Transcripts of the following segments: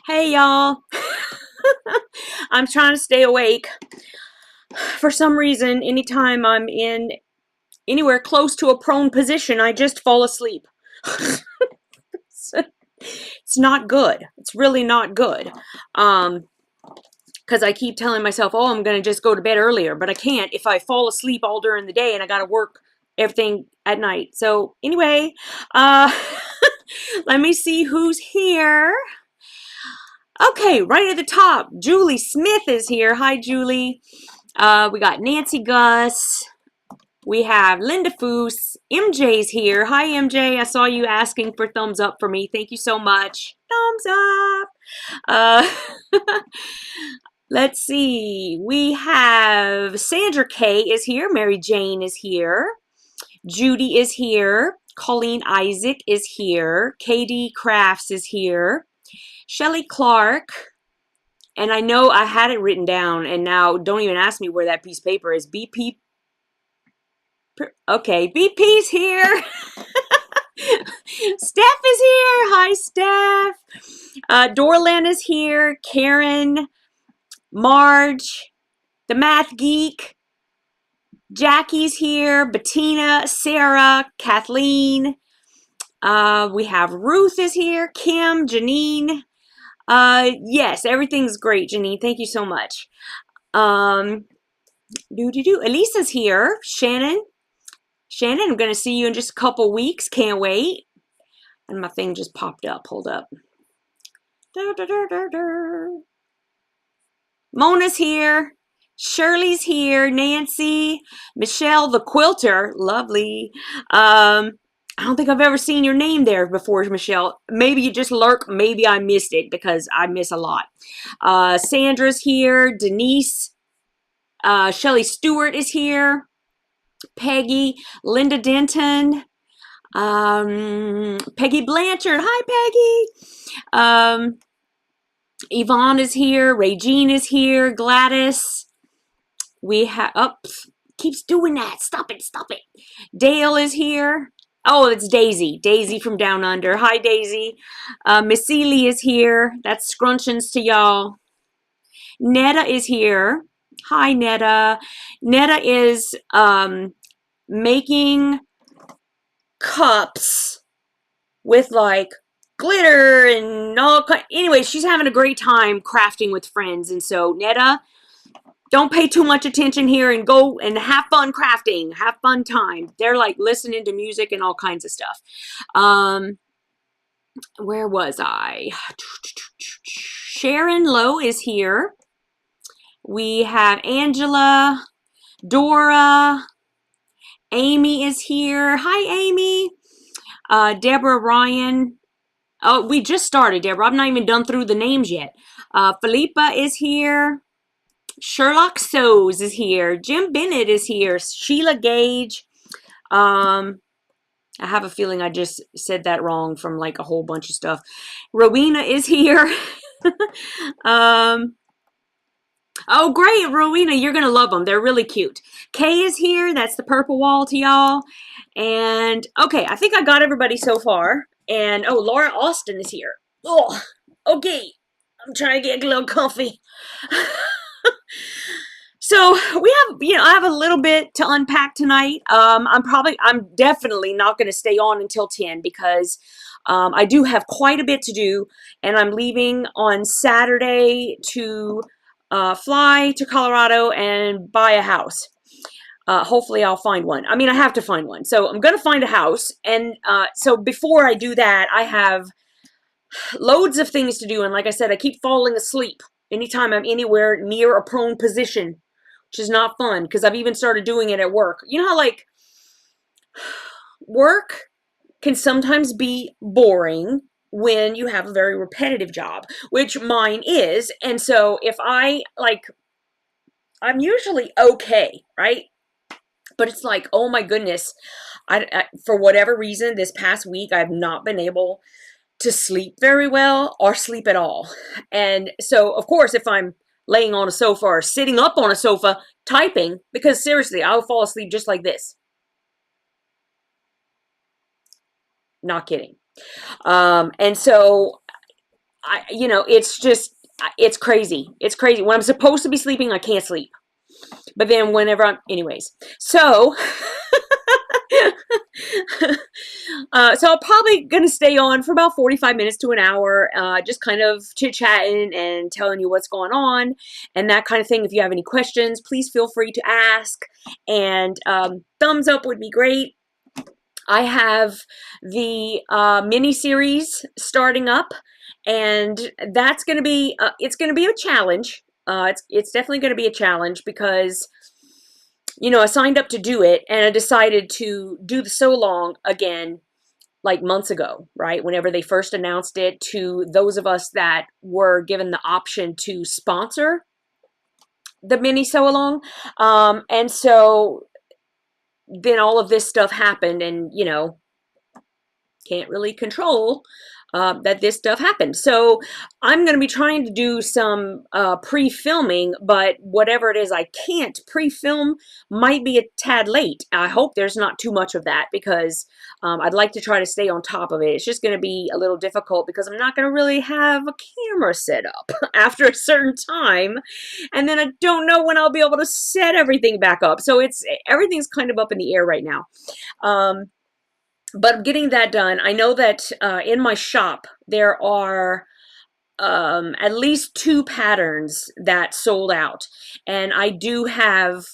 Hey y'all. I'm trying to stay awake. For some reason, anytime I'm in anywhere close to a prone position, I just fall asleep. It's not good. It's really not good. Because I keep telling myself, oh, I'm going to just go to bed earlier, but I can't if I fall asleep all during the day and I got to work everything at night. So anyway, let me see who's here. Okay, right at the top, Julie Smith is here. Hi, Julie. We got Nancy Gus. We have Linda Foose. MJ's here. Hi, MJ. I saw you asking for thumbs up for me. Thank you so much. Thumbs up. Let's see. We have Sandra K is here. Mary Jane is here. Judy is here. Colleen Isaac is here. Katie Crafts is here. Shelly Clark, and I know I had it written down, and now don't even ask me where that piece of paper is. BP, okay, BP's here. Steph is here. Hi, Steph. Dorlan is here. Karen, Marge, the Math Geek, Jackie's here. Bettina, Sarah, Kathleen. We have Ruth is here. Kim, Janine. Yes, everything's great, Janine. Thank you so much. Elisa's here. Shannon, I'm going to see you in just a couple weeks. Can't wait. And my thing just popped up. Hold up. Mona's here. Shirley's here. Nancy, Michelle, the quilter. Lovely. I don't think I've ever seen your name there before, Michelle. Maybe you just lurk. Maybe I missed it because I miss a lot. Sandra's here. Denise. Shelly Stewart is here. Peggy. Linda Denton. Peggy Blanchard. Hi, Peggy. Yvonne is here. Regine is here. Gladys. We have... Oh, keeps doing that. Stop it. Stop it. Dale is here. Oh, it's Daisy. Daisy from Down Under. Hi, Daisy. Miss Seeley is here. That's scrunchions to y'all. Netta is here. Hi, Netta. Netta is making cups with like glitter and all. Anyway, she's having a great time crafting with friends. And so, Netta, don't pay too much attention here and go and have fun crafting. Have fun time. They're like listening to music and all kinds of stuff. Where was I? Sharon Lowe is here. We have Angela, Dora, Amy is here. Hi, Amy. Deborah Ryan. Oh, we just started, Deborah. I'm not even done through the names yet. Philippa is here. Sherlock Sows is here. Jim Bennett is here. Sheila Gage. I have a feeling I just said that wrong from like a whole bunch of stuff. Rowena is here. Oh, great, Rowena. You're going to love them. They're really cute. Kay is here. That's the purple wall to y'all. And, okay, I think I got everybody so far. And, oh, Laura Austin is here. Oh, Okay, I'm trying to get a little comfy. So we have, I have a little bit to unpack tonight. I'm definitely not going to stay on until 10 because I do have quite a bit to do, and I'm leaving on Saturday to fly to Colorado and buy a house. Hopefully I'll find one. I mean, I have to find one. So I'm going to find a house. And so before I do that, I have loads of things to do. And like I said, I keep falling asleep anytime I'm anywhere near a prone position, which is not fun because I've even started doing it at work. You know how like work can sometimes be boring when you have a very repetitive job, which mine is. And so if I'm usually okay, right? But it's like, oh my goodness, for whatever reason, this past week, I've not been able to sleep very well or sleep at all. And so, of course, if I'm laying on a sofa or sitting up on a sofa typing, because seriously, I'll fall asleep just like this. Not kidding. And so, it's crazy. It's crazy. When I'm supposed to be sleeping, I can't sleep. But then whenever anyways, so, so I'm probably going to stay on for about 45 minutes to an hour, just kind of chit-chatting and telling you what's going on and that kind of thing. If you have any questions, please feel free to ask, and thumbs up would be great. I have the mini-series starting up, and that's going to be, it's going to be a challenge. It's definitely going to be a challenge because, I signed up to do it, and I decided to do the so long again like months ago, right? Whenever they first announced it, to those of us that were given the option to sponsor the mini sew along. And so then all of this stuff happened, and, can't really control that this stuff happened. So I'm going to be trying to do some pre-filming, but whatever it is I can't pre-film might be a tad late. I hope there's not too much of that because I'd like to try to stay on top of it. It's just going to be a little difficult because I'm not going to really have a camera set up after a certain time, and then I don't know when I'll be able to set everything back up. So everything's kind of up in the air right now. But getting that done, I know that in my shop, there are at least 2 patterns that sold out. And I do have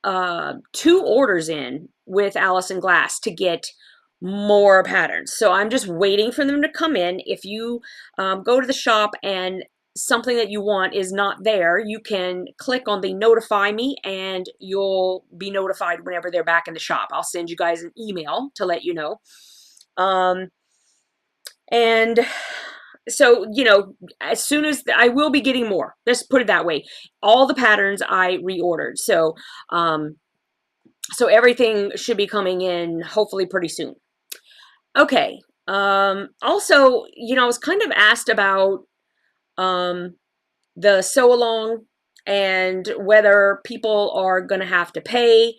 2 orders in with Allison Glass to get more patterns. So I'm just waiting for them to come in. If you go to the shop and something that you want is not there, you can click on the notify me and you'll be notified whenever they're back in the shop. I'll send you guys an email to let you know. And so, as soon as I will be getting more, let's put it that way. All the patterns I reordered. So, so everything should be coming in hopefully pretty soon. Okay. Also, I was kind of asked about the sew along and whether people are going to have to pay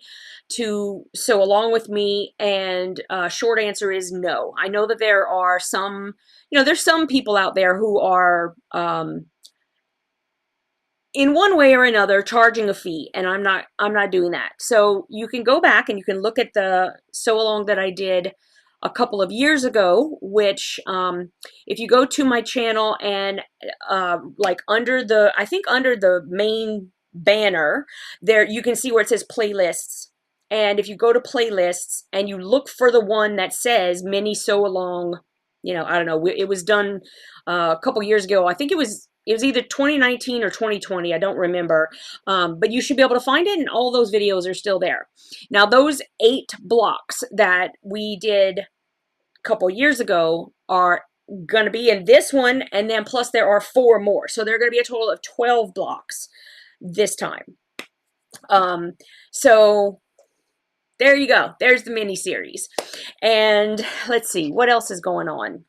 to sew along with me, and short answer is no. I know that there are some, there's some people out there who are in one way or another charging a fee, and I'm not doing that. So you can go back and you can look at the sew along that I did a couple of years ago, which if you go to my channel and like under the main banner there, you can see where it says playlists. And if you go to playlists and you look for the one that says mini sew along, I don't know, it was done a couple years ago. I think it was either 2019 or 2020. I don't remember. But you should be able to find it, and all those videos are still there. Now, those 8 blocks that we did a couple years ago are going to be in this one, and then plus there are 4 more. So there are going to be a total of 12 blocks this time. So there you go. There's the mini series. And let's see what else is going on.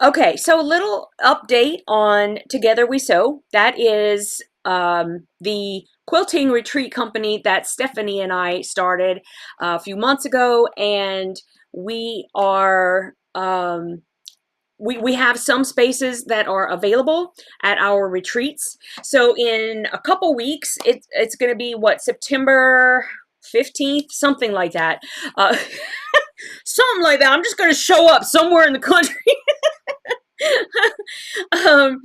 Okay, so a little update on Together We Sew. That is the quilting retreat company that Stephanie and I started a few months ago, and we are we have some spaces that are available at our retreats. So in a couple weeks, it's going to be what, September 15th, something like that. Uh, something like that. I'm just going to show up somewhere in the country. um,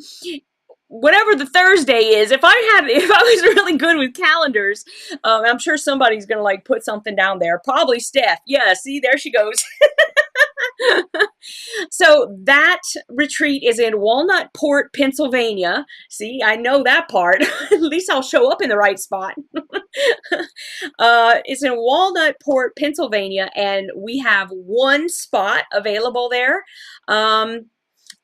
Whatever the Thursday is, if I was really good with calendars, I'm sure somebody's going to like put something down there. Probably Steph. Yeah, see, there she goes. So that retreat is in Walnut Port, Pennsylvania. See, I know that part. At least I'll show up in the right spot. It's in Walnut Port, Pennsylvania, and we have one spot available there.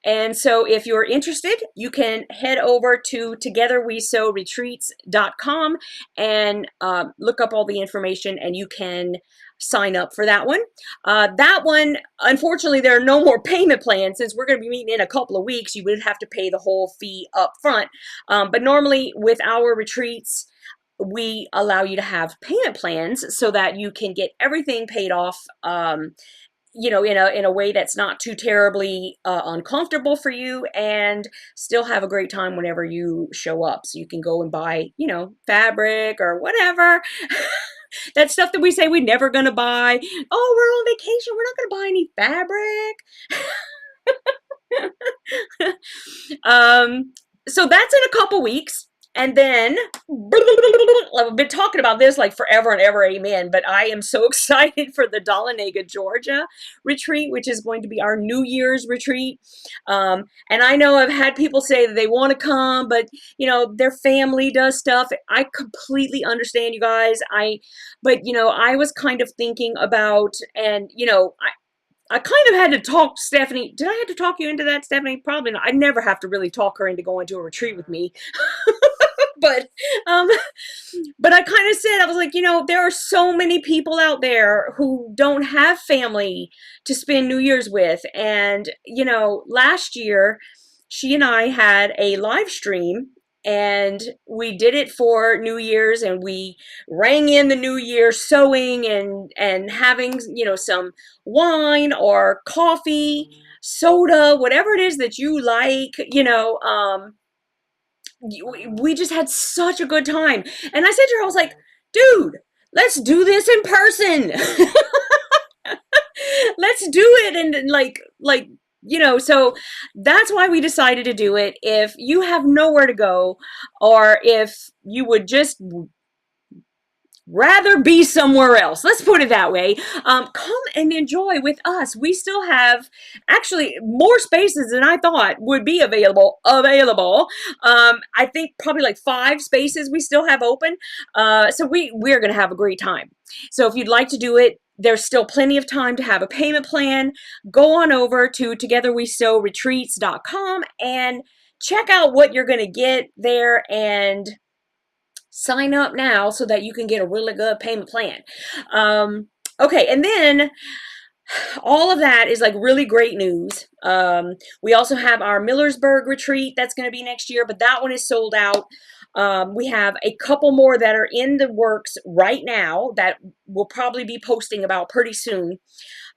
And so if you're interested, you can head over to TogetherWeSewRetreats.com and look up all the information, and you can sign up for that one. That one, unfortunately, there are no more payment plans. Since we're going to be meeting in a couple of weeks, you would have to pay the whole fee up front. But normally with our retreats, we allow you to have payment plans so that you can get everything paid off, you know, in a way that's not too terribly uncomfortable for you, and still have a great time whenever you show up. So you can go and buy, you know, fabric or whatever. That stuff that we say we're never going to buy. Oh, we're on vacation. We're not going to buy any fabric. So that's in a couple weeks. And then, I've been talking about this like forever and ever, amen, but I am so excited for the Dahlonega, Georgia retreat, which is going to be our New Year's retreat. And I know I've had people say that they want to come, but, you know, their family does stuff. I completely understand, you guys. But, you know, I was kind of thinking about, and, you know, I kind of had to talk Stephanie. Did I have to talk you into that, Stephanie? Probably not. I never have to really talk her into going to a retreat with me. But I kind of said, I was like, you know, there are so many people out there who don't have family to spend New Year's with. And, you know, last year, she and I had a live stream, and we did it for New Year's, and we rang in the New Year sewing and having, you know, some wine or coffee, soda, whatever it is that you like, you know, we just had such a good time. And I said to her, I was like, dude, let's do this in person. Let's do it. And like, you know, so that's why we decided to do it. If you have nowhere to go, or if you would just rather be somewhere else, let's put it that way, come and enjoy with us. We still have actually more spaces than I thought would be available. I think probably like 5 spaces we still have open. So we're going to have a great time. So if you'd like to do it, there's still plenty of time to have a payment plan. Go on over to TogetherWeSewRetreats.com and check out what you're going to get there, and sign up now so that you can get a really good payment plan. Okay, and then all of that is like really great news. We also have our Millersburg retreat that's going to be next year, but that one is sold out. We have a couple more that are in the works right now that we'll probably be posting about pretty soon.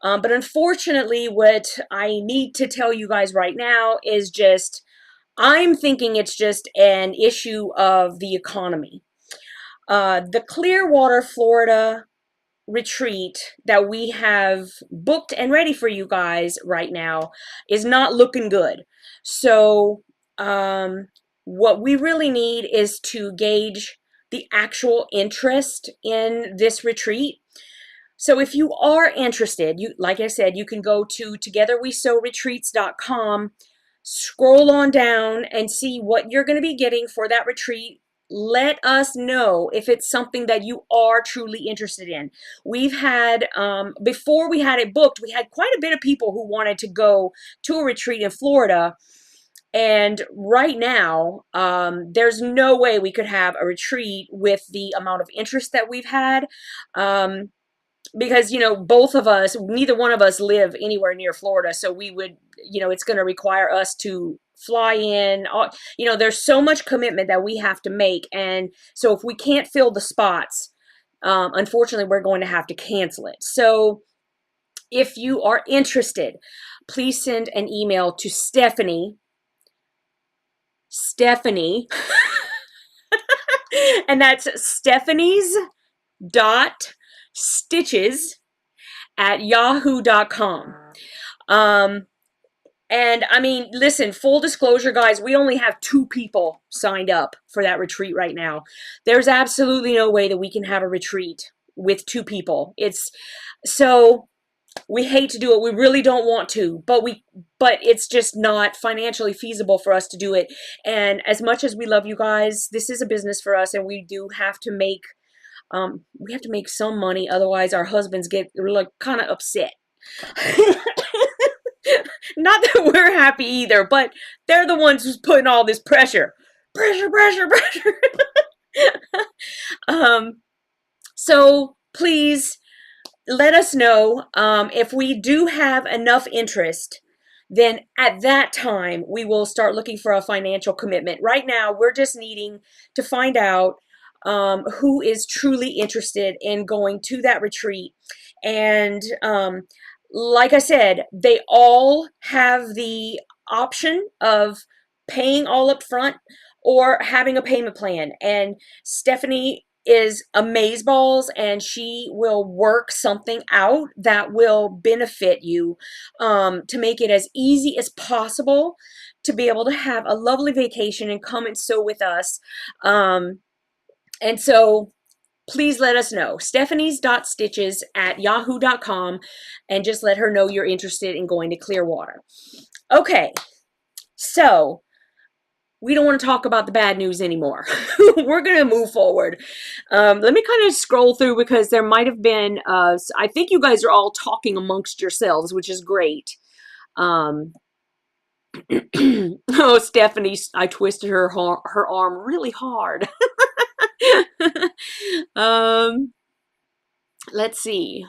But unfortunately, what I need to tell you guys right now is just, I'm thinking it's just an issue of the economy. The Clearwater, Florida retreat that we have booked and ready for you guys right now is not looking good. So what we really need is to gauge the actual interest in this retreat. So if you are interested, like I said, you can go to TogetherWeSewRetreats.com, scroll on down and see what you're going to be getting for that retreat. Let us know if it's something that you are truly interested in. We've had, before we had it booked, we had quite a bit of people who wanted to go to a retreat in Florida. And right now, there's no way we could have a retreat with the amount of interest that we've had. Because, you know, both of us, neither one of us live anywhere near Florida. So we would, you know, it's going to require us to fly in. You know, there's so much commitment that we have to make. And so if we can't fill the spots, unfortunately, we're going to have to cancel it. So if you are interested, please send an email to Stephanie, and that's Stephanie's dot stitches at yahoo.com. And I mean, listen, full disclosure, guys, we only have 2 people signed up for that retreat right now. There's absolutely no way that we can have a retreat with 2 people. It's so we hate to do it. We really don't want to, but it's just not financially feasible for us to do it. And as much as we love you guys, this is a business for us, and we do have to make some money. Otherwise, our husbands get like kind of upset. Not that we're happy either, but they're the ones who's putting all this pressure. So please let us know if we do have enough interest. Then at that time, we will start looking for a financial commitment. Right now, we're just needing to find out who is truly interested in going to that retreat. And like I said, they all have the option of paying all up front or having a payment plan. And Stephanie is amazeballs, and she will work something out that will benefit you to make it as easy as possible to be able to have a lovely vacation and come and sew with us. And so please let us know. Stephanie's.stitches at yahoo.com, and just let her know you're interested in going to Clearwater. Okay, so we don't want to talk about the bad news anymore. We're going to move forward. Let me kind of scroll through, because there might have been, I think you guys are all talking amongst yourselves, which is great. Oh, Stephanie, I twisted her arm really hard. Let's see.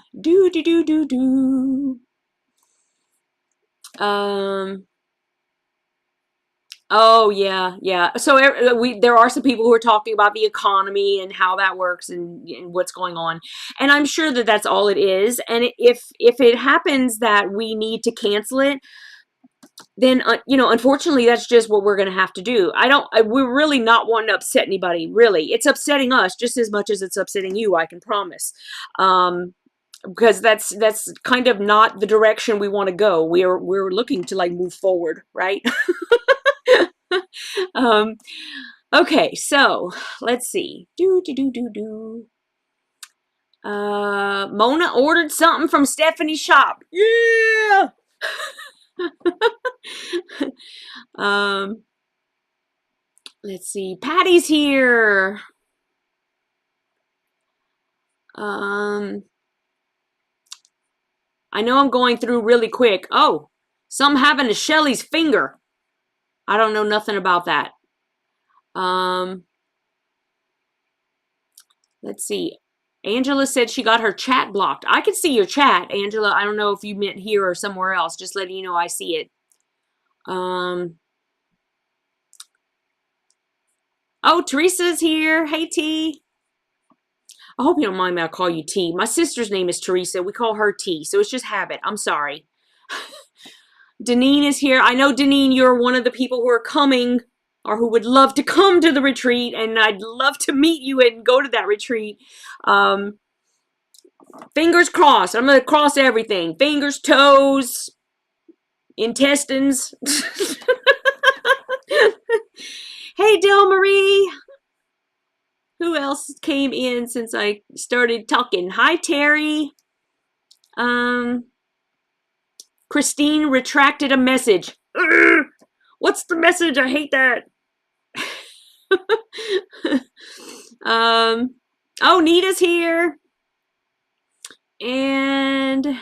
Oh yeah. So there are some people who are talking about the economy and how that works and what's going on, and I'm sure that that's all it is. And if it happens that we need to cancel it, then unfortunately, that's just what we're going to have to do. We're really not wanting to upset anybody. Really, it's upsetting us just as much as it's upsetting you, I can promise. Because that's kind of not the direction we want to go. We're looking to like move forward, right? Okay, so let's see. Mona ordered something from Stephanie's shop. Yeah. Let's see. Patty's here. I know I'm going through really quick. Oh, something happened to Shelly's finger. I don't know nothing about that. Let's see. Angela said she got her chat blocked. I can see your chat, Angela. I don't know if you meant here or somewhere else. Just letting you know I see it. Oh, Teresa's here. Hey, T. I hope you don't mind me. I'll call you T. My sister's name is Teresa. We call her T, so it's just habit. I'm sorry. Deneen is here. I know, Deneen, you're one of the people who are coming or who would love to come to the retreat, and I'd love to meet you and go to that retreat. Fingers crossed. I'm going to cross everything. Fingers, toes, intestines. Hey, Del Marie. Who else came in since I started talking? Hi, Terry. Christine retracted a message. Urgh! What's the message? I hate that. Oh, Nita's here. And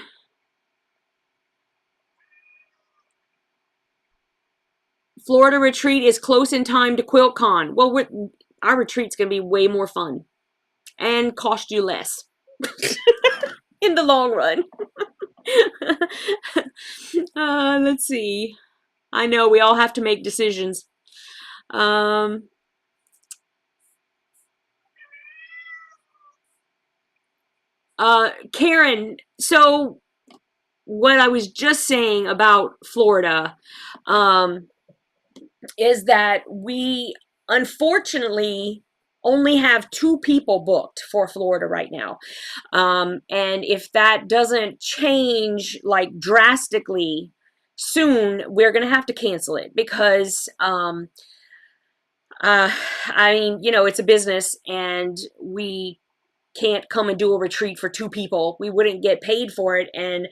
Florida retreat is close in time to QuiltCon. Well, our retreat's going to be way more fun and cost you less in the long run. Let's see. I know we all have to make decisions. Karen, so what I was just saying about Florida, is that we unfortunately only have 2 people booked for Florida right now. And if that doesn't change like drastically soon, we're going to have to cancel it because, I mean, you know, it's a business and we can't come and do a retreat for 2 people. We wouldn't get paid for it. And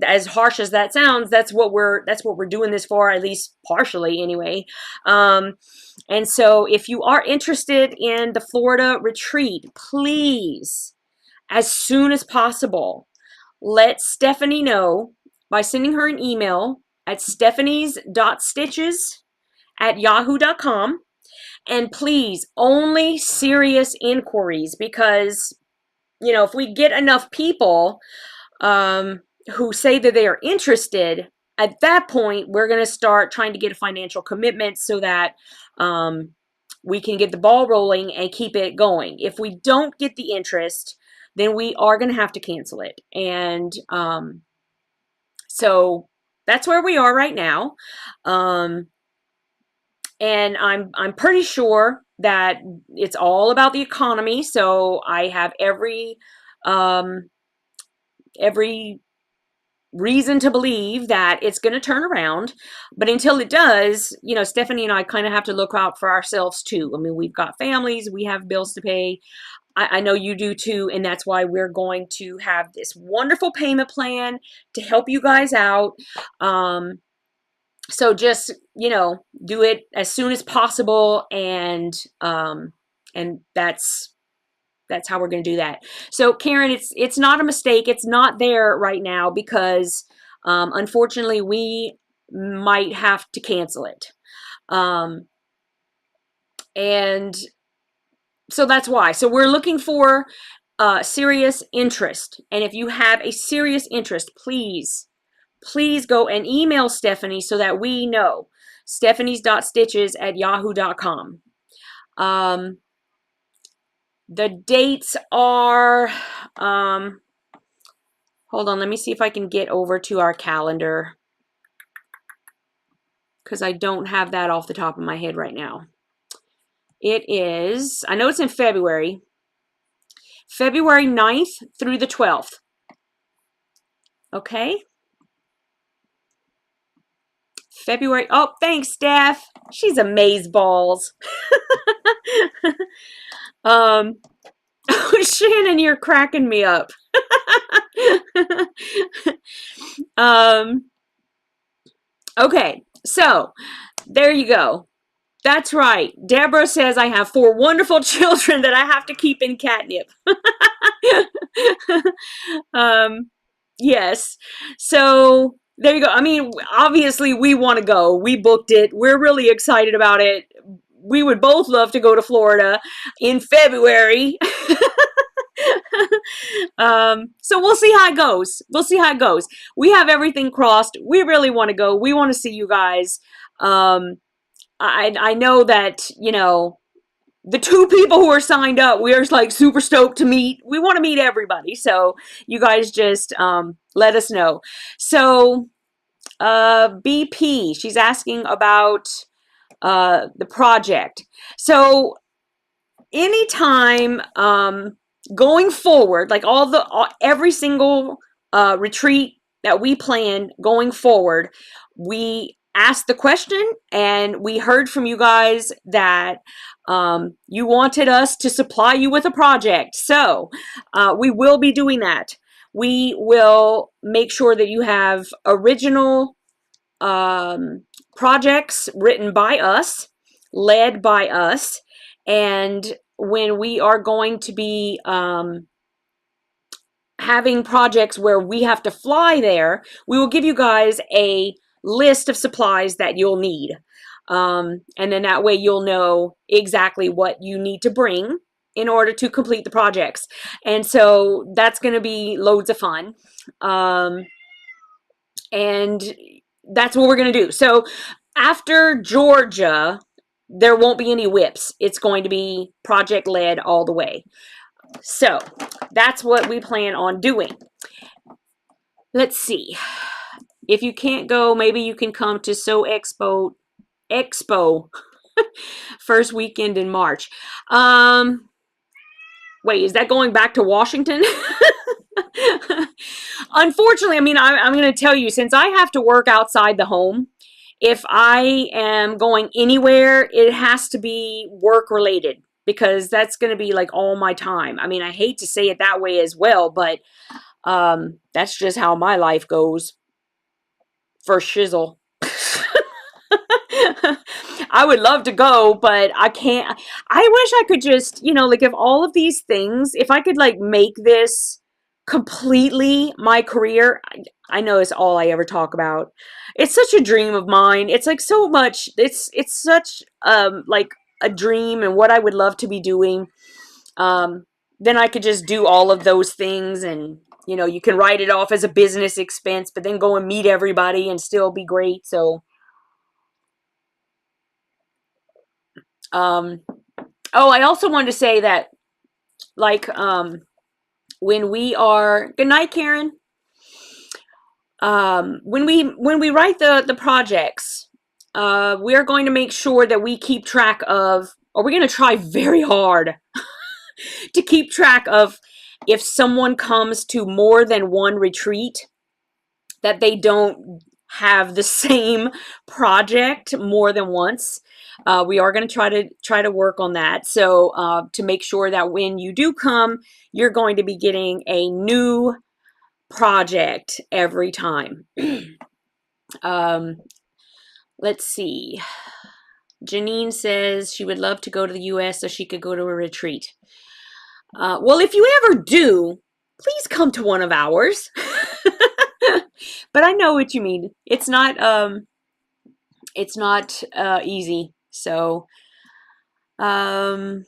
as harsh as that sounds, that's what we're doing this for, at least partially anyway. And so if you are interested in the Florida retreat, please, as soon as possible, let Stephanie know by sending her an email at stephanies.stitches@yahoo.com. And please, only serious inquiries, because, you know, if we get enough people who say that they are interested, at that point, we're going to start trying to get a financial commitment so that we can get the ball rolling and keep it going. If we don't get the interest, then we are going to have to cancel it. And so that's where we are right now. And I'm pretty sure that it's all about the economy. So I have every reason to believe that it's going to turn around. But until it does, you know, Stephanie and I kind of have to look out for ourselves too. I mean, we've got families, we have bills to pay. I know you do too, and that's why we're going to have this wonderful payment plan to help you guys out. So just, you know, do it as soon as possible, and that's how we're going to do that. So Karen, it's not a mistake. It's not there right now because unfortunately we might have to cancel it. And so that's why. So we're looking for serious interest. And if you have a serious interest, please go and email Stephanie so that we know. stephanies.stitches@yahoo.com. The dates are, hold on, let me see if I can get over to our calendar, because I don't have that off the top of my head right now. It is, I know it's in February 9th through the 12th. Okay. February, oh, thanks, Steph. She's amazeballs. Shannon, you're cracking me up. Okay, so there you go. That's right. Deborah says I have 4 wonderful children that I have to keep in catnip. Yes. So there you go. I mean, obviously we want to go. We booked it. We're really excited about it. We would both love to go to Florida in February. So we'll see how it goes. We'll see how it goes. We have everything crossed. We really want to go. We want to see you guys. I know that, you know, the 2 people who are signed up, we are like super stoked to meet. We want to meet everybody. So you guys just let us know. So BP, she's asking about the project. So anytime going forward, like every single retreat that we plan going forward, we asked the question and we heard from you guys that you wanted us to supply you with a project. So we will be doing that. We will make sure that you have original projects written by us, led by us, and when we are going to be having projects where we have to fly there, we will give you guys a list of supplies that you'll need. And then that way you'll know exactly what you need to bring in order to complete the projects. And so that's going to be loads of fun. And that's what we're going to do. So after Georgia, there won't be any whips. It's going to be project led all the way. So that's what we plan on doing. Let's see. If you can't go, maybe you can come to Expo first weekend in March. Wait, is that going back to Washington? Unfortunately, I mean, I'm going to tell you, since I have to work outside the home, if I am going anywhere, it has to be work related, because that's going to be like all my time. I mean, I hate to say it that way as well, but that's just how my life goes. For shizzle. I would love to go, but I can't. I wish I could just, you know, like, if all of these things, if I could like make this completely my career. I know it's all I ever talk about. It's such a dream of mine. It's like so much. It's such like a dream and what I would love to be doing. Then I could just do all of those things, and you know, you can write it off as a business expense, but then go and meet everybody and still be great. So oh, I also wanted to say that, like, when we are, good night, Karen. When we write the projects, we are going to make sure that we keep track of, or we're going to try very hard to keep track of, if someone comes to more than one retreat, that they don't have the same project more than once. We are going to try to work on that. So to make sure that when you do come, you're going to be getting a new project every time. Let's see. Janine says she would love to go to the US so she could go to a retreat. Well, if you ever do, please come to one of ours. But I know what you mean. It's not easy. So oh,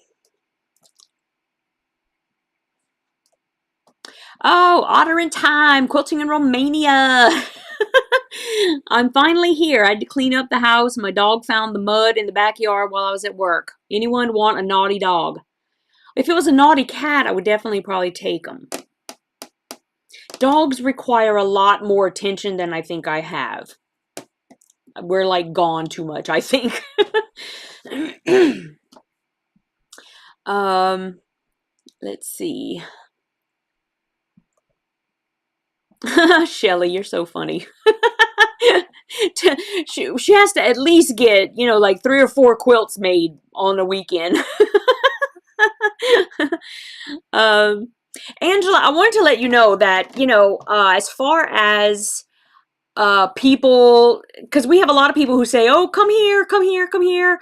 Otter in Time, quilting in Romania. I'm finally here. I had to clean up the house. My dog found the mud in the backyard while I was at work. Anyone want a naughty dog? If it was a naughty cat, I would definitely probably take them. Dogs require a lot more attention than I think I have. We're like gone too much, I think. Let's see. Shelly, you're so funny. She has to at least get, you know, like 3 or 4 quilts made on a weekend. Angela, I wanted to let you know that, you know, as far as people, because we have a lot of people who say, oh, come here, come here, come here.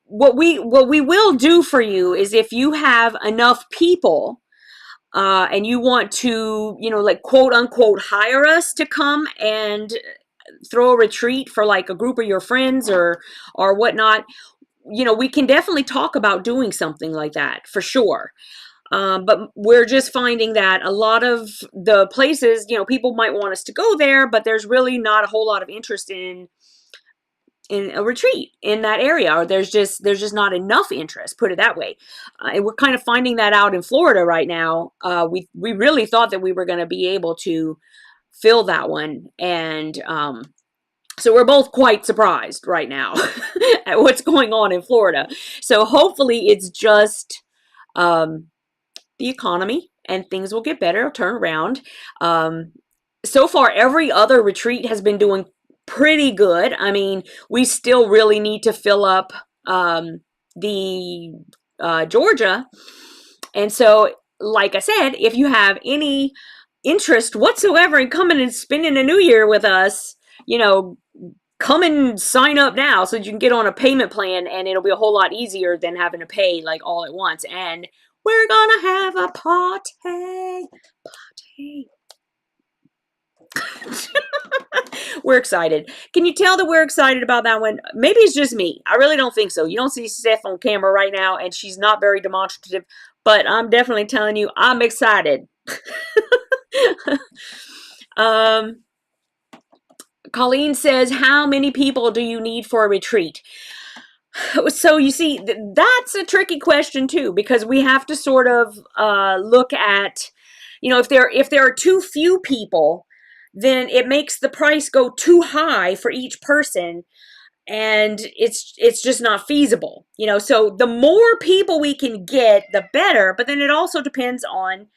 What we will do for you is, if you have enough people and you want to, you know, like, quote unquote, hire us to come and throw a retreat for like a group of your friends or whatnot, you know, we can definitely talk about doing something like that for sure. But we're just finding that a lot of the places, you know, people might want us to go there, but there's really not a whole lot of interest in a retreat in that area, or there's just not enough interest, put it that way. And we're kind of finding that out in Florida right now. We really thought that we were going to be able to fill that one, and so we're both quite surprised right now at what's going on in Florida. So hopefully it's just the economy and things will get better, turn around. So far, every other retreat has been doing pretty good. I mean, we still really need to fill up the Georgia. And so, like I said, if you have any interest whatsoever in coming and spending a new year with us, you know, come and sign up now so that you can get on a payment plan, and it'll be a whole lot easier than having to pay like all at once. And we're gonna have a party. We're excited. Can you tell that we're excited about that one? Maybe it's just me. I really don't think so. You don't see Steph on camera right now, and she's not very demonstrative, but I'm definitely telling you, I'm excited. Colleen says, how many people do you need for a retreat? So you see, that's a tricky question too, because we have to sort of look at, you know, if there are too few people, then it makes the price go too high for each person, and it's just not feasible, you know. So the more people we can get, the better. But then it also depends on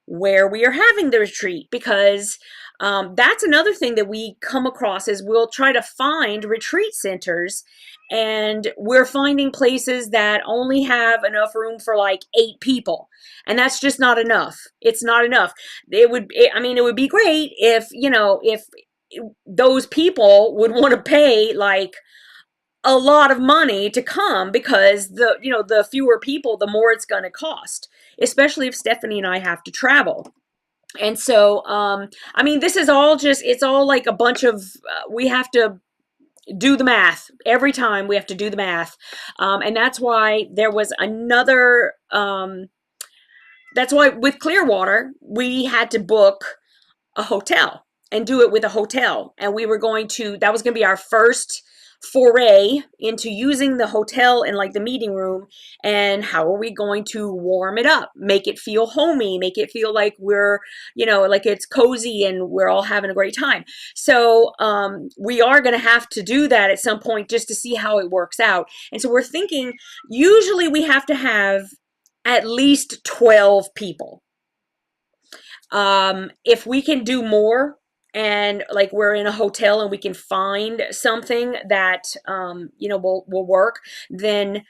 where we are having the retreat, because that's another thing that we come across is we'll try to find retreat centers, and we're finding places that only have enough room for like 8 people, and that's just not enough. It's not enough. I mean, it would be great if, you know, if those people would want to pay like a lot of money to come, because the, you know, the fewer people, the more it's going to cost, especially if Stephanie and I have to travel. And so, I mean, this is all just, it's all like a bunch of, we have to do the math every time. We have to do the math. And that's why there was another, that's why with Clearwater, we had to book a hotel and do it with a hotel. And we were going to, that was going to be our first foray into using the hotel and like the meeting room. And how are we going to warm it up, make it feel homey, make it feel like we're, you know, like it's cozy and we're all having a great time. So we are going to have to do that at some point just to see how it works out. And so we're thinking usually we have to have at least 12 people. If we can do more, and like we're in a hotel and we can find something that you know, will work, then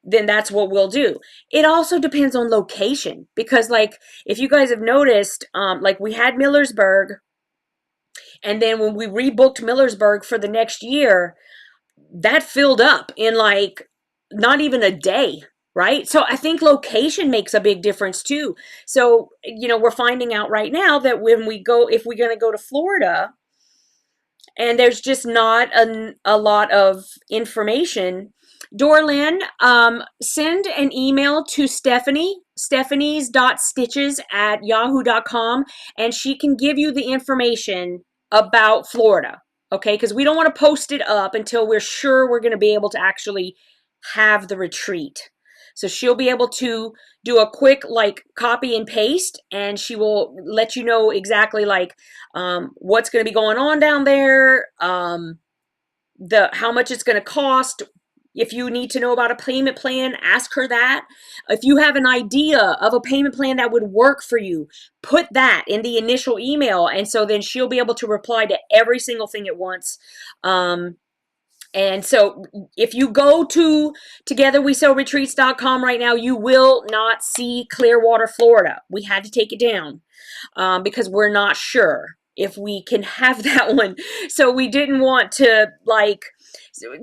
that's what we'll do. It also depends on location, because like if you guys have noticed, like we had Millersburg, and then when we rebooked Millersburg for the next year, that filled up in like not even a day. Right? So I think location makes a big difference too. So, you know, we're finding out right now that when we go, if we're going to go to Florida and there's just not a lot of information, Dorlyn, send an email to Stephanie, stephanies.stitches@yahoo.com, and she can give you the information about Florida. Okay? Because we don't want to post it up until we're sure we're going to be able to actually have the retreat. So she'll be able to do a quick like copy and paste, and she will let you know exactly like what's going to be going on down there, how much it's going to cost. If you need to know about a payment plan, ask her that. If you have an idea of a payment plan that would work for you, put that in the initial email, and so then she'll be able to reply to every single thing at once. And so if you go to TogetherWeSewRetreats.com right now, you will not see Clearwater, Florida. We had to take it down because we're not sure if we can have that one. So we didn't want to, like,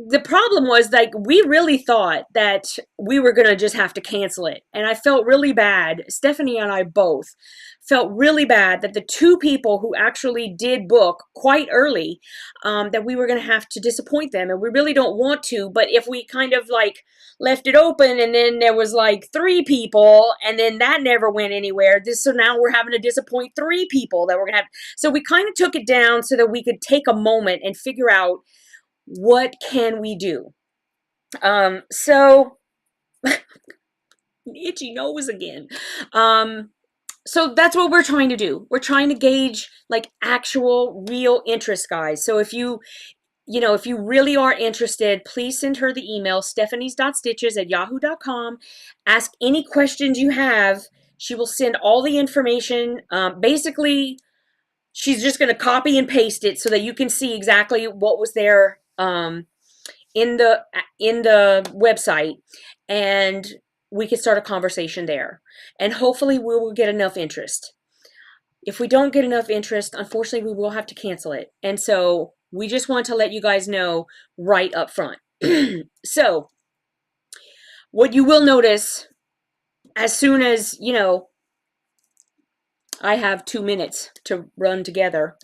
the problem was like we really thought that we were going to just have to cancel it. And I felt really bad. Stephanie and I both felt really bad that the 2 people who actually did book quite early, that we were going to have to disappoint them. And we really don't want to, but if we kind of like left it open and then there was like 3 people and then that never went anywhere, so now we're having to disappoint 3 people that we're going to have. So we kind of took it down so that we could take a moment and figure out what can we do. So itchy nose again. So that's what we're trying to do. We're trying to gauge like actual real interest, guys. So if you know, if you really are interested, please send her the email, stephanies.stitches@yahoo.com. Ask any questions you have. She will send all the information. Basically, she's just going to copy and paste it so that you can see exactly what was there in the website, and we can start a conversation there. And hopefully we will get enough interest. If we don't get enough interest, unfortunately, we will have to cancel it. And so we just want to let you guys know right up front. So what you will notice as soon as, you know, I have 2 minutes to run together,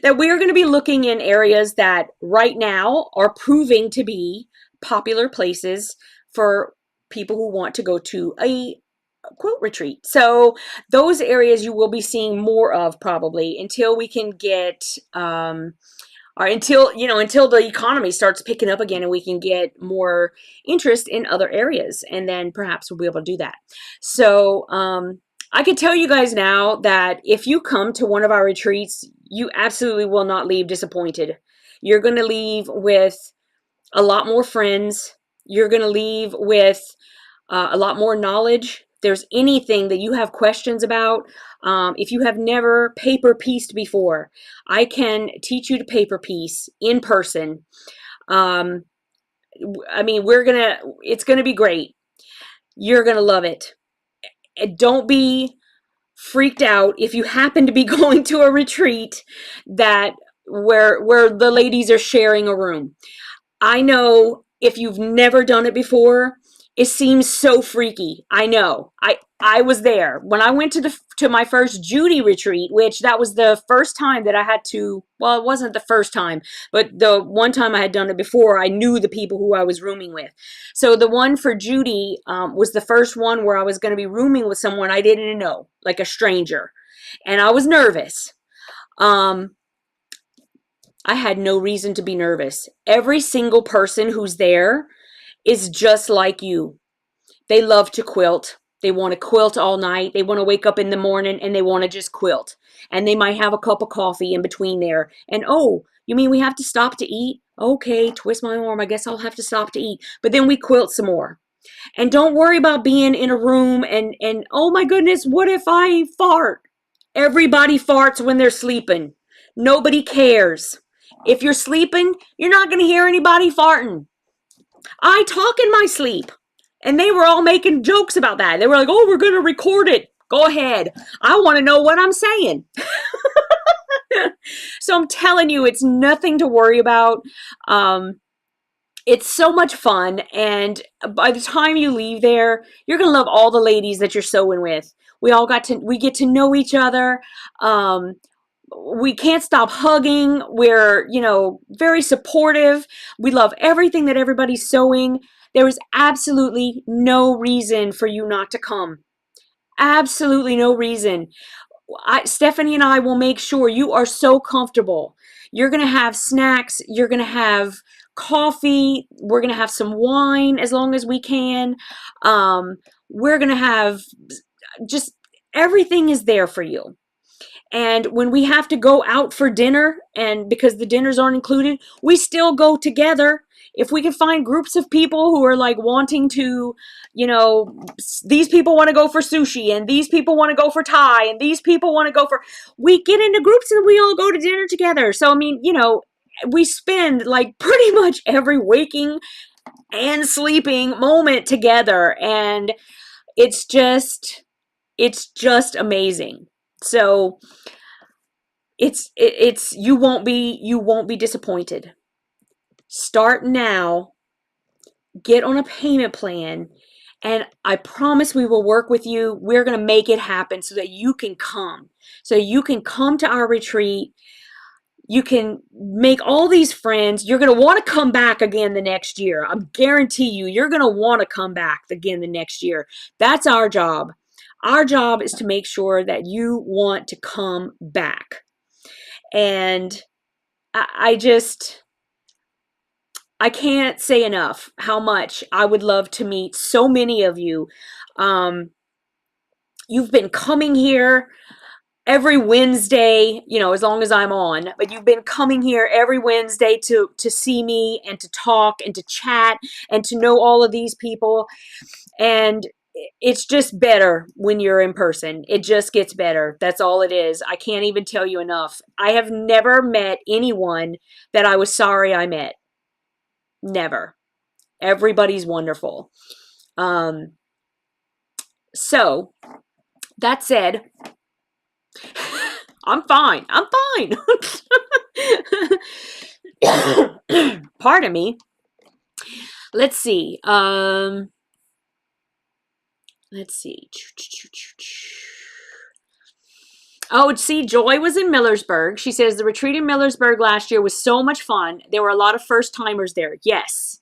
that we are going to be looking in areas that right now are proving to be popular places for people who want to go to a quilt retreat. So those areas you will be seeing more of probably until we can get, or until the economy starts picking up again and we can get more interest in other areas, and then perhaps we'll be able to do that. So I can tell you guys now that if you come to one of our retreats, you absolutely will not leave disappointed. You're going to leave with a lot more friends. You're going to leave with a lot more knowledge. There's anything that you have questions about. If you have never paper pieced before, I can teach you to paper piece in person. I mean, it's going to be great. You're going to love it. Don't be freaked out if you happen to be going to a retreat that where the ladies are sharing a room. I know if you've never done it before, it seems so freaky. I know. I was there when I went to my first Judy retreat, which that was the first time that I had to, well, it wasn't the first time, but the one time I had done it before, I knew the people who I was rooming with. So the one for Judy was the first one where I was going to be rooming with someone I didn't know, like a stranger. And I was nervous. I had no reason to be nervous. Every single person who's there is just like you. They love to quilt. They want to quilt all night. They want to wake up in the morning and they want to just quilt. And they might have a cup of coffee in between there. And, oh, you mean we have to stop to eat? Okay, twist my arm. I guess I'll have to stop to eat. But then we quilt some more. And don't worry about being in a room and oh my goodness, what if I fart? Everybody farts when they're sleeping. Nobody cares. If you're sleeping, you're not going to hear anybody farting. I talk in my sleep. And they were all making jokes about that. They were like, oh, we're going to record it. Go ahead. I want to know what I'm saying. So I'm telling you, it's nothing to worry about. It's so much fun. And by the time you leave there, you're going to love all the ladies that you're sewing with. We get to know each other. We can't stop hugging. We're, very supportive. We love everything that everybody's sewing. There is absolutely no reason for you not to come. Absolutely no reason. Stephanie and I will make sure you are so comfortable. You're going to have snacks. You're going to have coffee. We're going to have some wine as long as we can. We're going to have just everything is there for you. And when we have to go out for dinner, and because the dinners aren't included, we still go together. If we can find groups of people who are like wanting to, these people want to go for sushi and these people want to go for Thai and these people want to go for, we get into groups and we all go to dinner together. So, I mean, we spend like pretty much every waking and sleeping moment together. And it's just amazing. So you won't be disappointed. Start now, get on a payment plan, and I promise we will work with you. We're going to make it happen so that you can come. So you can come to our retreat. You can make all these friends. You're going to want to come back again the next year. I guarantee you're going to want to come back again the next year. That's our job. Our job is to make sure that you want to come back. And I can't say enough how much I would love to meet so many of you. You've been coming here every Wednesday, as long as I'm on, but you've been coming here every Wednesday to see me and to talk and to chat and to know all of these people. And it's just better when you're in person. It just gets better. That's all it is. I can't even tell you enough. I have never met anyone that I was sorry I met. Never. Everybody's wonderful. So that said, I'm fine. Pardon me. Let's see. Oh, see, Joy was in Millersburg. She says the retreat in Millersburg last year was so much fun. There were a lot of first-timers there. Yes.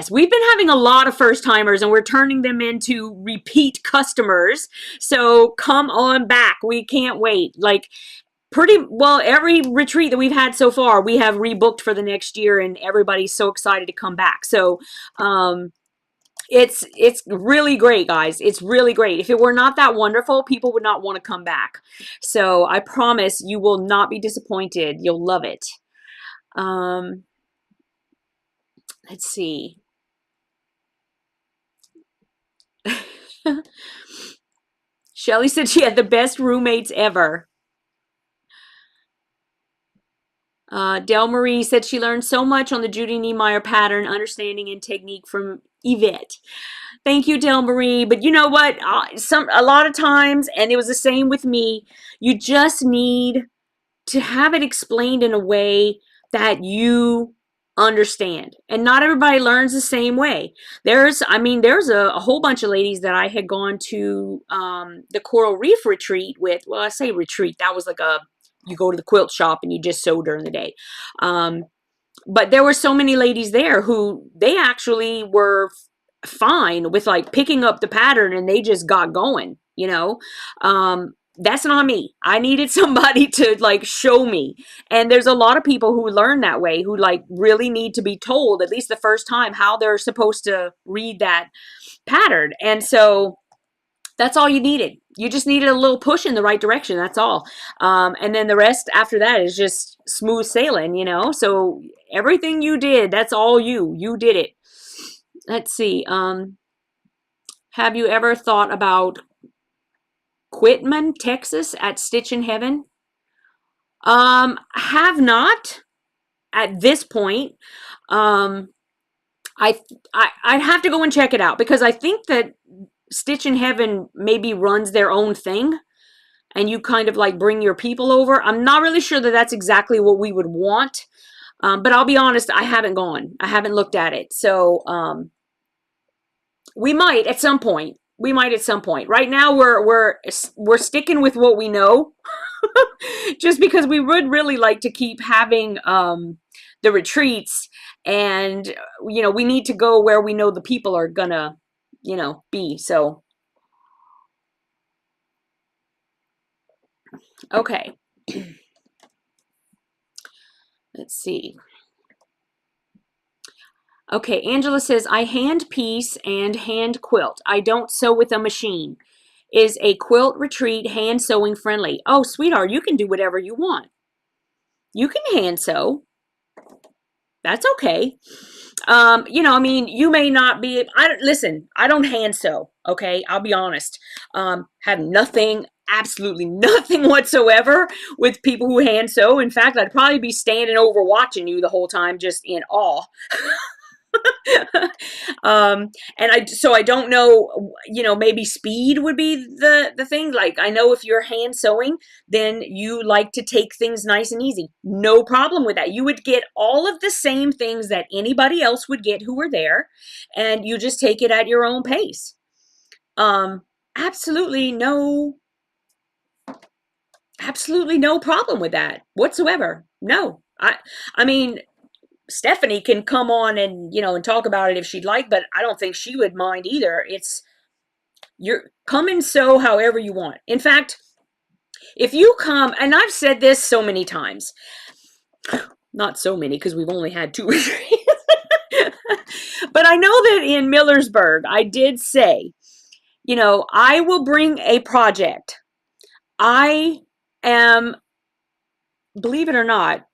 We've been having a lot of first-timers, and we're turning them into repeat customers. So come on back. We can't wait. Like, pretty well, every retreat that we've had so far, we have rebooked for the next year, and everybody's so excited to come back. So, It's really great, guys. It's really great. If it were not that wonderful, people would not want to come back. So I promise you will not be disappointed. You'll love it. Let's see. Shelly said she had the best roommates ever. Del Marie said she learned so much on the Judy Niemeyer pattern, understanding and technique from Yvette. Thank you, Del Marie. But you know what? A lot of times, and it was the same with me, you just need to have it explained in a way that you understand. And not everybody learns the same way. There's a whole bunch of ladies that I had gone to the Coral Reef retreat with. Well, I say retreat. That was like you go to the quilt shop and you just sew during the day. But there were so many ladies there who they actually were fine with like picking up the pattern and they just got going, you know. That's not me. I needed somebody to like show me. And there's a lot of people who learn that way, who like really need to be told at least the first time how they're supposed to read that pattern. And so that's all you needed. You just needed a little push in the right direction. That's all. And then the rest after that is just smooth sailing, you know? So everything you did, that's all you did it. Let's see. Have you ever thought about Quitman, Texas at Stitch in Heaven? Have not at this point. I'd have to go and check it out because I think that Stitch in Heaven maybe runs their own thing and you kind of like bring your people over. I'm not really sure that that's exactly what we would want. But I'll be honest, I haven't gone. I haven't looked at it. So we might at some point. We might at some point. Right now we're sticking with what we know. Just because we would really like to keep having the retreats, and you know, we need to go where we know the people are gonna, you know, be. So okay. Let's see. Okay, Angela says, I hand piece and hand quilt. I don't sew with a machine. Is a quilt retreat hand sewing friendly? Oh, sweetheart, you can do whatever you want. You can hand sew. That's okay. You know, I mean, you may not be, listen, I don't hand sew, okay? I'll be honest. Have nothing, absolutely nothing whatsoever with people who hand sew. In fact, I'd probably be standing over watching you the whole time, just in awe. So I don't know, you know, maybe speed would be the thing. Like, I know if you're hand sewing, then you like to take things nice and easy. No problem with that. You would get all of the same things that anybody else would get who were there, and you just take it at your own pace. Absolutely no problem with that whatsoever. No, I mean, Stephanie can come on and, you know, and talk about it if she'd like, but I don't think she would mind either. You're come and sew however you want. In fact, if you come, and I've said this so many times, not so many because we've only had 2 retreats, but I know that in Millersburg, I did say, you know, I will bring a project. I am, believe it or not,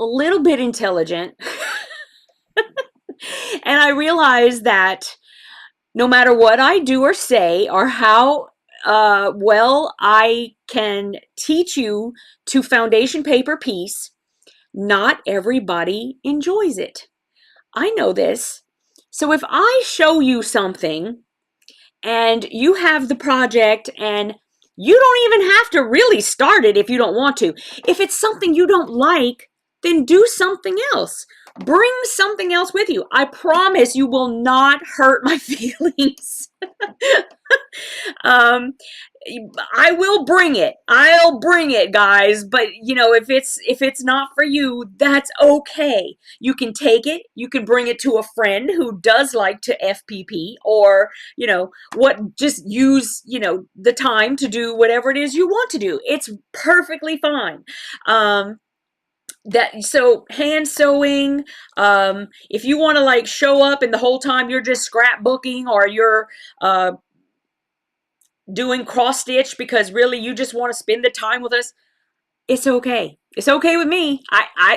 a little bit intelligent. And I realize that no matter what I do or say or how well I can teach you to foundation paper piece, not everybody enjoys it. I know this. So if I show you something and you have the project and you don't even have to really start it if you don't want to. If it's something you don't like, then do something else. Bring something else with you. I promise you will not hurt my feelings. I will bring it. I'll bring it, guys. But you know, if it's not for you, that's okay. You can take it. You can bring it to a friend who does like to FPP, or you know what, just use, you know, the time to do whatever it is you want to do. It's perfectly fine. so hand sewing, if you want to like show up and the whole time you're just scrapbooking, or you're doing cross stitch because really you just want to spend the time with us, it's okay. It's okay with me.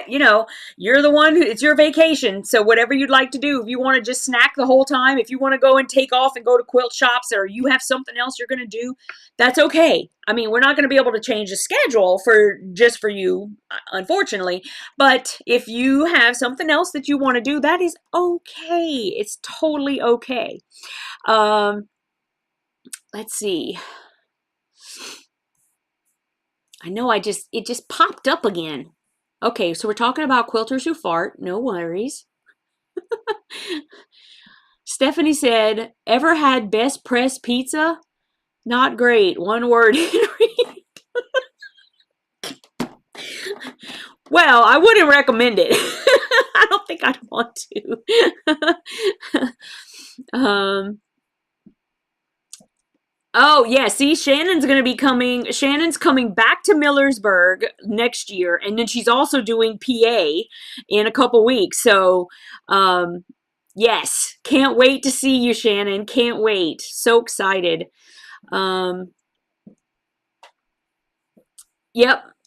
You know, you're the one who, it's your vacation. So whatever you'd like to do, if you want to just snack the whole time, if you want to go and take off and go to quilt shops, or you have something else you're going to do, that's okay. I mean, we're not going to be able to change the schedule just for you, unfortunately. But if you have something else that you want to do, that is okay. It's totally okay. Let's see. I know it just popped up again. Okay, so we're talking about quilters who fart. No worries. Stephanie said, ever had best press pizza? Not great. One word. Well, I wouldn't recommend it. I don't think I'd want to. Oh, yeah, see, Shannon's coming back to Millersburg next year, and then she's also doing PA in a couple weeks. So, yes, can't wait to see you, Shannon. Can't wait. So excited. Yep,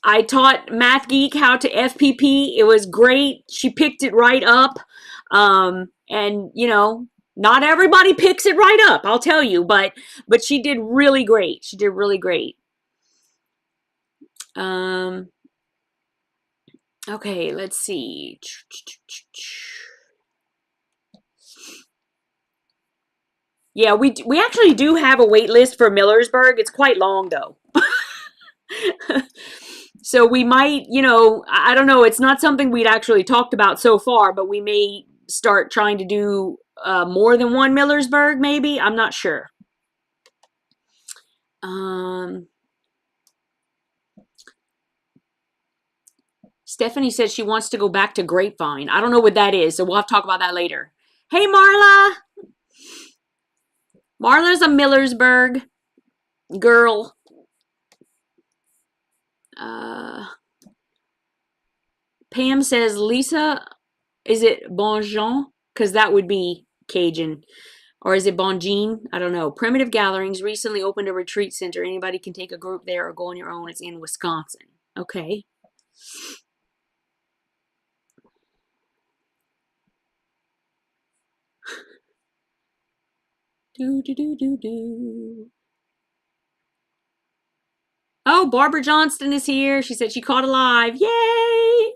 I taught Math Geek how to FPP. It was great. She picked it right up. And, you know, not everybody picks it right up, I'll tell you, but she did really great. She did really great. Okay, let's see. Yeah, we actually do have a wait list for Millersburg. It's quite long though. So we might, you know, I don't know, it's not something we'd actually talked about so far, but we may start trying to do more than one Millersburg, maybe. I'm not sure. Stephanie said she wants to go back to Grapevine. I don't know what that is, so we'll have to talk about that later. Hey, Marla! Marla's a Millersburg girl. Pam says, Lisa, is it Bonjean? Because that would be Cajun. Or is it Bonjean? I don't know. Primitive Gatherings recently opened a retreat center. Anybody can take a group there or go on your own. It's in Wisconsin. Okay. Do. Oh, Barbara Johnston is here. She said she caught a live. Yay!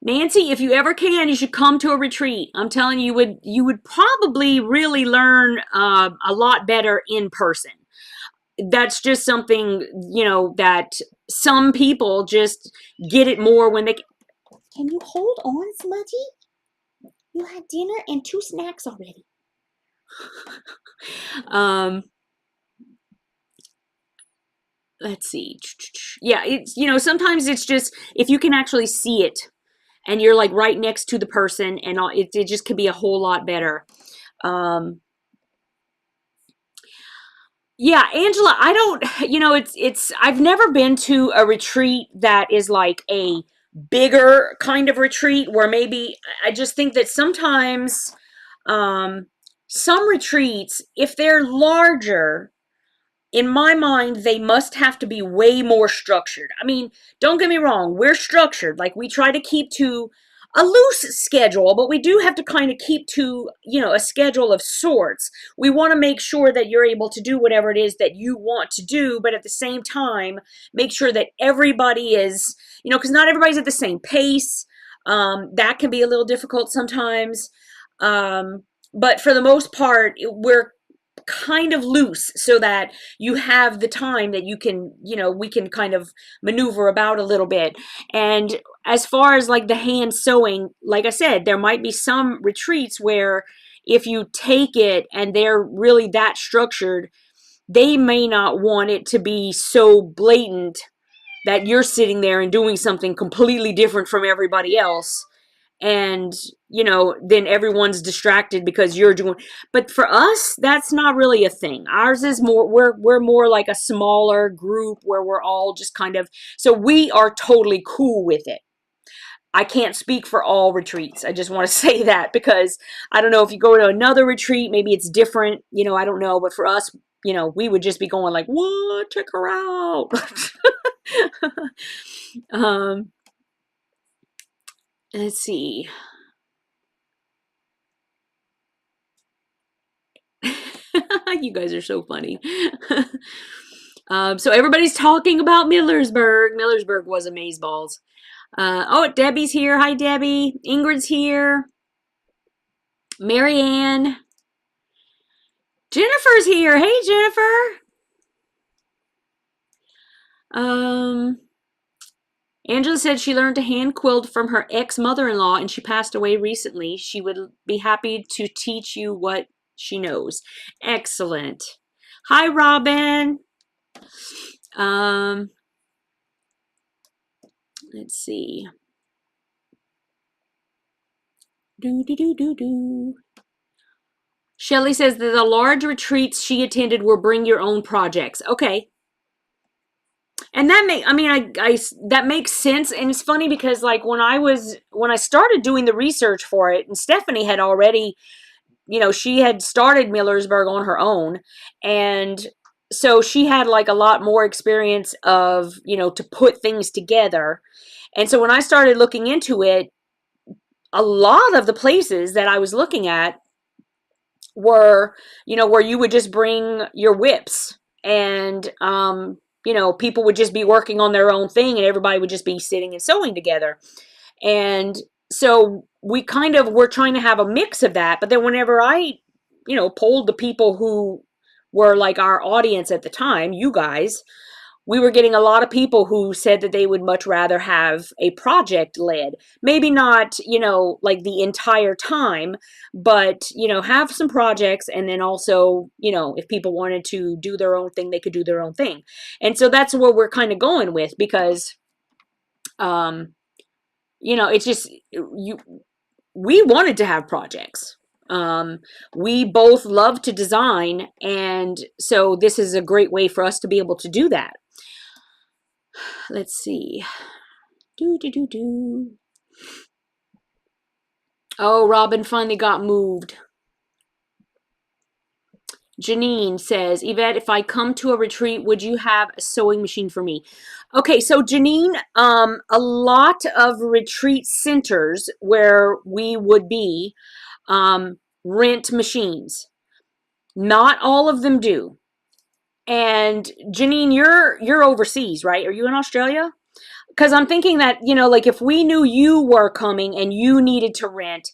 Nancy, if you ever can, you should come to a retreat. I'm telling you, you would probably really learn a lot better in person. That's just something, you know, that some people just get it more when they... Can you hold on, Smudgy? You had dinner and 2 snacks already. Let's see. Yeah, it's, you know, sometimes it's just, if you can actually see it and you're like right next to the person, and it just could be a whole lot better. Yeah, Angela, I don't, you know, I've never been to a retreat that is like a bigger kind of retreat where maybe, I just think that sometimes, some retreats, if they're larger, in my mind, they must have to be way more structured. I mean, don't get me wrong, we're structured. Like, we try to keep to a loose schedule, but we do have to kind of keep to, you know, a schedule of sorts. We want to make sure that you're able to do whatever it is that you want to do, but at the same time, make sure that everybody is, you know, because not everybody's at the same pace. That can be a little difficult sometimes. But for the most part, we're kind of loose so that you have the time that you can, you know, we can kind of maneuver about a little bit. And as far as like the hand sewing, like I said, there might be some retreats where if you take it and they're really that structured, they may not want it to be so blatant that you're sitting there and doing something completely different from everybody else. and you know, then everyone's distracted because you're doing. But for us, that's not really a thing. Ours is more, we're more like a smaller group where we're all just kind of, so we are totally cool with it. I can't speak for all retreats. I just want to say that, because I don't know if you go to another retreat, maybe it's different, you know, I don't know. But for us, you know, we would just be going like, what? Check her out. um, let's see. You guys are so funny. So everybody's talking about Millersburg. Millersburg was amazeballs. Oh, Debbie's here. Hi, Debbie. Ingrid's here. Marianne. Jennifer's here. Hey, Jennifer. Angela said she learned to hand quilt from her ex-mother-in-law and she passed away recently. She would be happy to teach you what she knows. Excellent. Hi, Robin. Let's see. Shelly says that the large retreats she attended were bring your own projects. Okay. And that that makes sense. And it's funny because like when I started doing the research for it, and Stephanie had already, you know, she had started Millersburg on her own. And so she had like a lot more experience of, you know, to put things together. And so when I started looking into it, a lot of the places that I was looking at were, you know, where you would just bring your whips and, you know, people would just be working on their own thing and everybody would just be sitting and sewing together. And so we kind of were trying to have a mix of that. But then whenever I, you know, polled the people who were like our audience at the time, you guys, we were getting a lot of people who said that they would much rather have a project led. Maybe not, you know, like the entire time, but, you know, have some projects. And then also, you know, if people wanted to do their own thing, they could do their own thing. And so that's what we're kind of going with, because, you know, it's just, we wanted to have projects. We both love to design. And so this is a great way for us to be able to do that. Let's see. Oh, Robin finally got moved. Janine says, Yvette, if I come to a retreat, would you have a sewing machine for me? Okay, so Janine, a lot of retreat centers where we would be rent machines. Not all of them do. And Janine, you're overseas, right? Are you in Australia? Because I'm thinking that, you know, like if we knew you were coming and you needed to rent,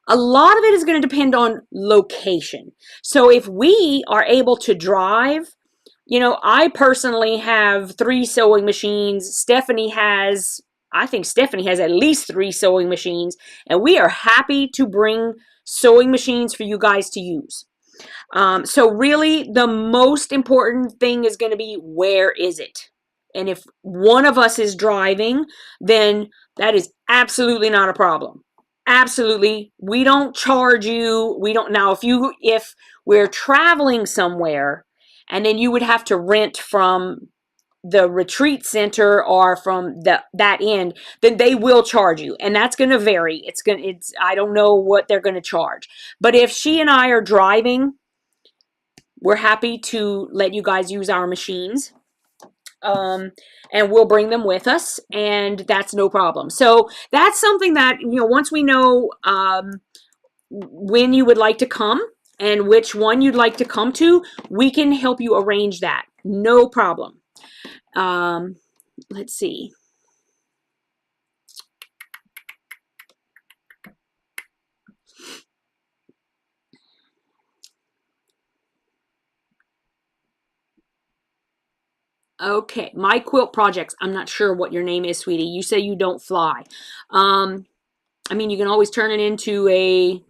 a lot of it is going to depend on location. So if we are able to drive, you know, I personally have 3 sewing machines. Stephanie has, I think Stephanie has at least 3 sewing machines, and we are happy to bring sewing machines for you guys to use. So really the most important thing is going to be, where is it? And if one of us is driving, then that is absolutely not a problem. Absolutely. We don't charge you. We don't. Now, if we're traveling somewhere and then you would have to rent from the retreat center or from that end, then they will charge you. And that's going to vary. I don't know what they're going to charge. But if she and I are driving, we're happy to let you guys use our machines. And we'll bring them with us, and that's no problem. So that's something that, you know, once we know when you would like to come and which one you'd like to come to, we can help you arrange that. No problem. Let's see. Okay, My Quilt Projects. I'm not sure what your name is, sweetie. You say you don't fly. I mean, you can always turn it into a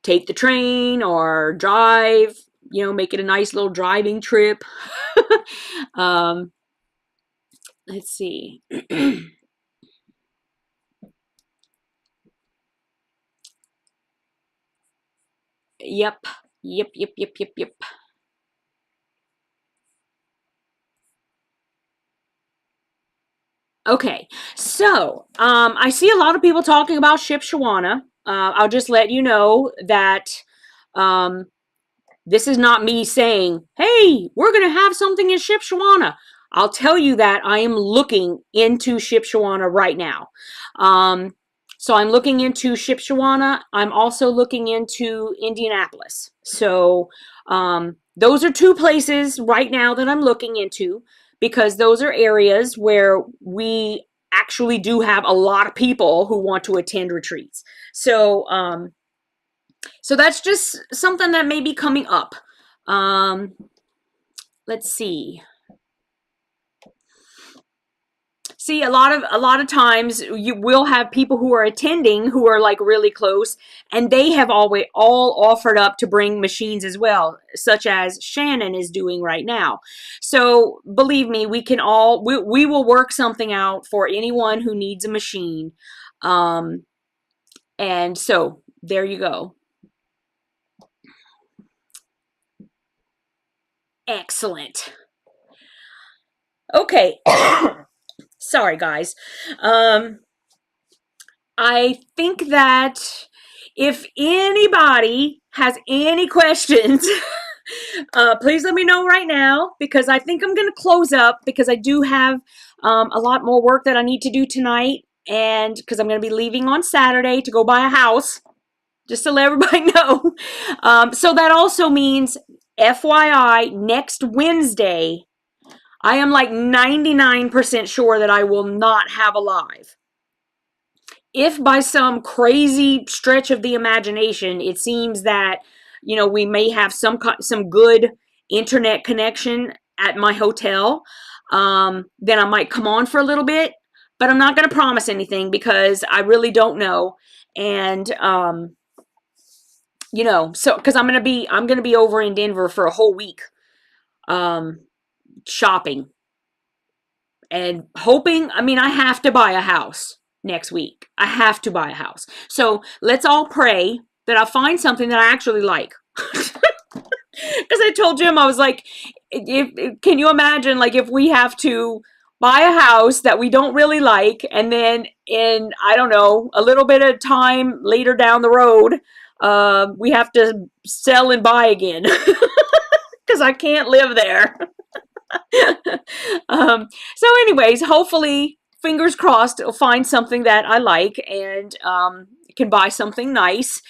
take the train or drive, you know, make it a nice little driving trip. Let's see. Yep. Yep, yep, yep, yep, yep. Okay, so I see a lot of people talking about Shipshawana. I'll just let you know that um, this is not me saying, hey, we're going to have something in Shipshawana. I'll tell you that I am looking into Shipshawana right now. So I'm looking into Shipshawana. I'm also looking into Indianapolis. So those are two places right now that I'm looking into, because those are areas where we actually do have a lot of people who want to attend retreats. So so that's just something that may be coming up. Let's see. See, a lot of times you will have people who are attending who are like really close, and they have always all offered up to bring machines as well, such as Shannon is doing right now. So believe me, we can all we will work something out for anyone who needs a machine. And so there you go. Excellent. Okay. Sorry, guys. I think that if anybody has any questions, please let me know right now, because I think I'm going to close up, because I do have a lot more work that I need to do tonight, and because I'm going to be leaving on Saturday to go buy a house, just to let everybody know. So that also means, FYI, next Wednesday, I am like 99% sure that I will not have a live. If by some crazy stretch of the imagination, it seems that, you know, we may have some good internet connection at my hotel, then I might come on for a little bit, but I'm not going to promise anything, because I really don't know. And, you know, so, cause I'm going to be over in Denver for a whole week, shopping and hoping. I mean, I have to buy a house next week. I have to buy a house. So let's all pray that I find something that I actually like. Because I told Jim, I was like, can you imagine, like, if we have to buy a house that we don't really like, and then in, I don't know, a little bit of time later down the road, we have to sell and buy again, because I can't live there. So anyways, hopefully, fingers crossed, I'll find something that I like, and can buy something nice.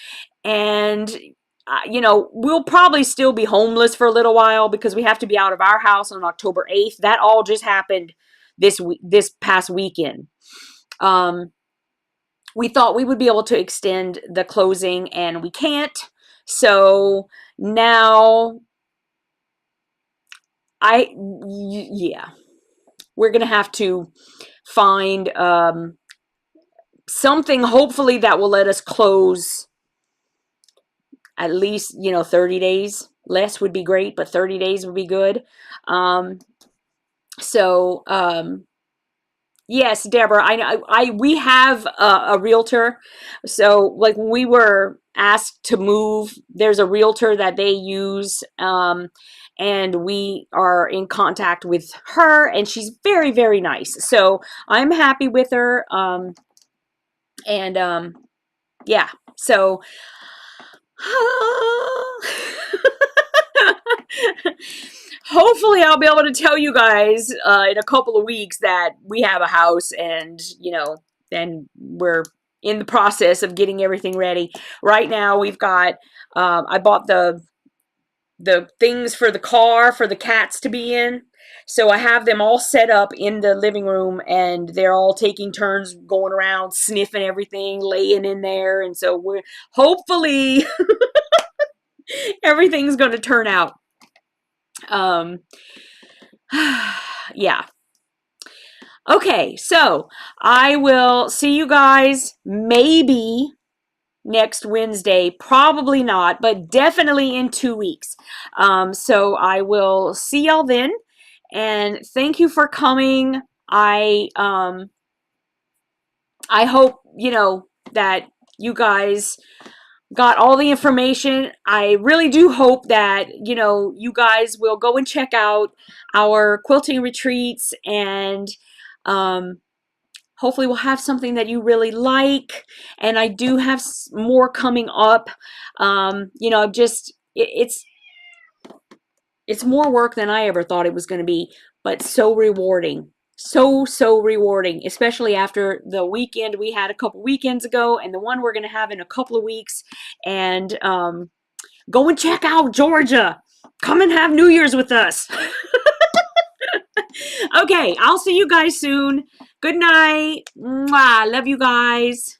And you know, we'll probably still be homeless for a little while, because we have to be out of our house on October 8th. That all just happened this past weekend. We thought we would be able to extend the closing, and we can't. So now yeah, we're going to have to find something, hopefully, that will let us close at least, you know, 30 days. Less would be great, but 30 days would be good. Yes, Deborah, we have a realtor. So, like, when we were asked to move, there's a realtor that they use, and we are in contact with her, and she's very, very nice. So I'm happy with her. Yeah, so hopefully I'll be able to tell you guys in a couple of weeks that we have a house, and, you know, then we're in the process of getting everything ready. Right now we've got, I bought the things for the car for the cats to be in. So I have them all set up in the living room, and they're all taking turns going around sniffing everything, laying in there. And so we're hopefully everything's going to turn out. Yeah. Okay, so I will see you guys maybe next Wednesday, probably not, but definitely in 2 weeks. So I will see y'all then, and thank you for coming. I hope, you know, that you guys got all the information. I really do hope that, you know, you guys will go and check out our quilting retreats, and hopefully we'll have something that you really like. And I do have more coming up. You know, it's more work than I ever thought it was going to be, but so rewarding. So rewarding, especially after the weekend we had a couple weekends ago and the one we're going to have in a couple of weeks. And go and check out Georgia. Come and have New Year's with us. Okay, I'll see you guys soon. Good night. Mwah. Love you guys.